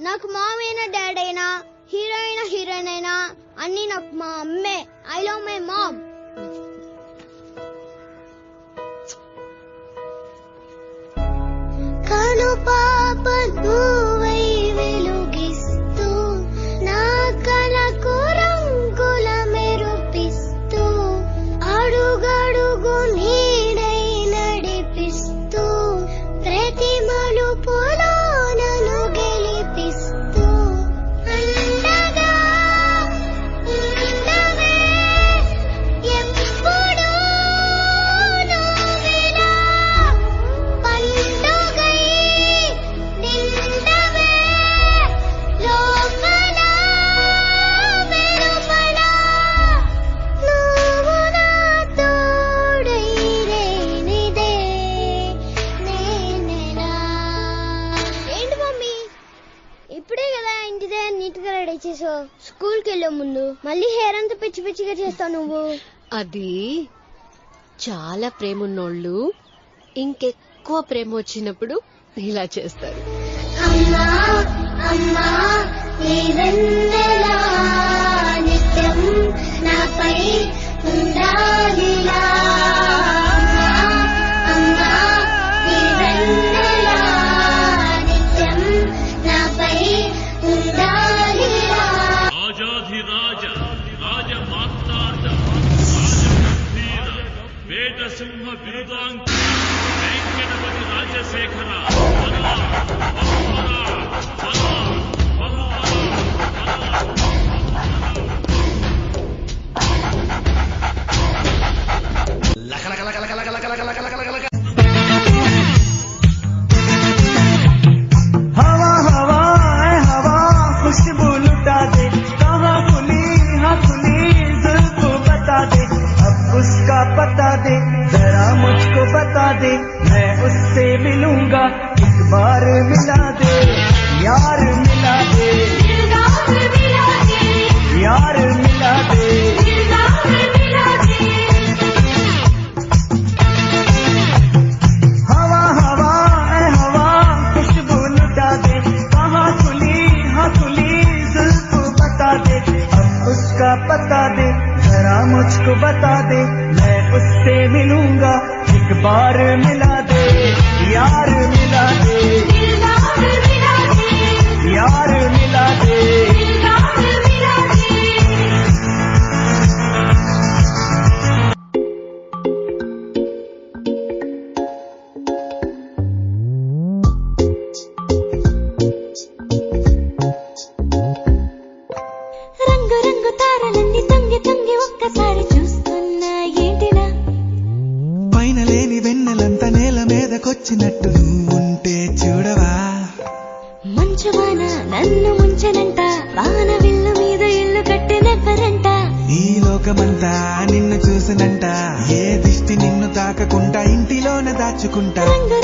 నాకు మామ్ అయినా డాడ్ అయినా హీరో అయినా హీరోయిన్ అయినా అన్ని నాకు మా అమ్మే. I love my mom. కను పాప నువ్వై వెలుగిస్తూ నా కలకు రంగుల మెరుపిస్తూ అడుగడుగు నీడై నడిపిస్తూ ప్రతి మలుపులో నన్ను గెలిపిస్తూ అండగా ఉండవే ఎప్పుడూ నువ్విలా పండుగై నిండవే లోపల వెలుపల నువ్వు నా తోడై రేనిదే నేనెలా. ఏంటి మమ్మీ ఇప్పుడే కదా ఇంటి దగ్గర నీట్ గా రెడీ చేసావు, స్కూల్ కి వెళ్ళే ముందు మళ్ళీ హెయిర్ అంతా పిచ్చి పిచ్చిగా చేస్తావు నువ్వు. అది చాలా ప్రేమ ఉన్నోళ్ళు ఇంకెక్కువ ప్రేమ వచ్చినప్పుడు ఇలా చేస్తారు. అమ్మా అమ్మా నీ వెన్నెలా నిత్యం నాపై ఉండాలిలా. అమ్మా నీ వెన్నెలా నిత్యం నాపై ఉండాలిలా. రాజాధిరాజ రాజమార్తాండ రాజగంభీర వేదసింహ బిరుదాంక వెంకటపతి రాజశేఖర हवा हवा हवा खुशबू लुटा दे, कहाँ खुली हाँ खुली जुल्फ बता दे, अब उसका पता दे जरा मुझको बता दे, मैं उससे मिलूंगा एक बार मिला दे, यार मिला दे, यार मिला दे. हवा हवा हवा खुशबू लुटा दे, कहाँ खुली हाँ खुली जुल्फ बता दे, अब उसका पता दे जरा मुझको बता दे, मैं उससे मिलूंगा एक बार मिला दे, यार मिला दे, यार मिला दे. రంగు రంగు తారలన్నీ తొంగి తొంగి ఒక్కసారి చూస్తున్నా ఏంటిలా. పైన లేని వెన్నెలంతా నేల మీదకొచ్చినట్టు నువ్వుంటే చూడవా, మంచువాన నన్ను ముంచనంట, వాన విల్లు మీద ఇల్లు కట్టినెవ్వరంట. ఈ లోకమంతా నిన్ను చూసినంట, ఏ దిష్టి నిన్ను తాకకుండా ఇంటిలోన దాచుకుంటా. రంగు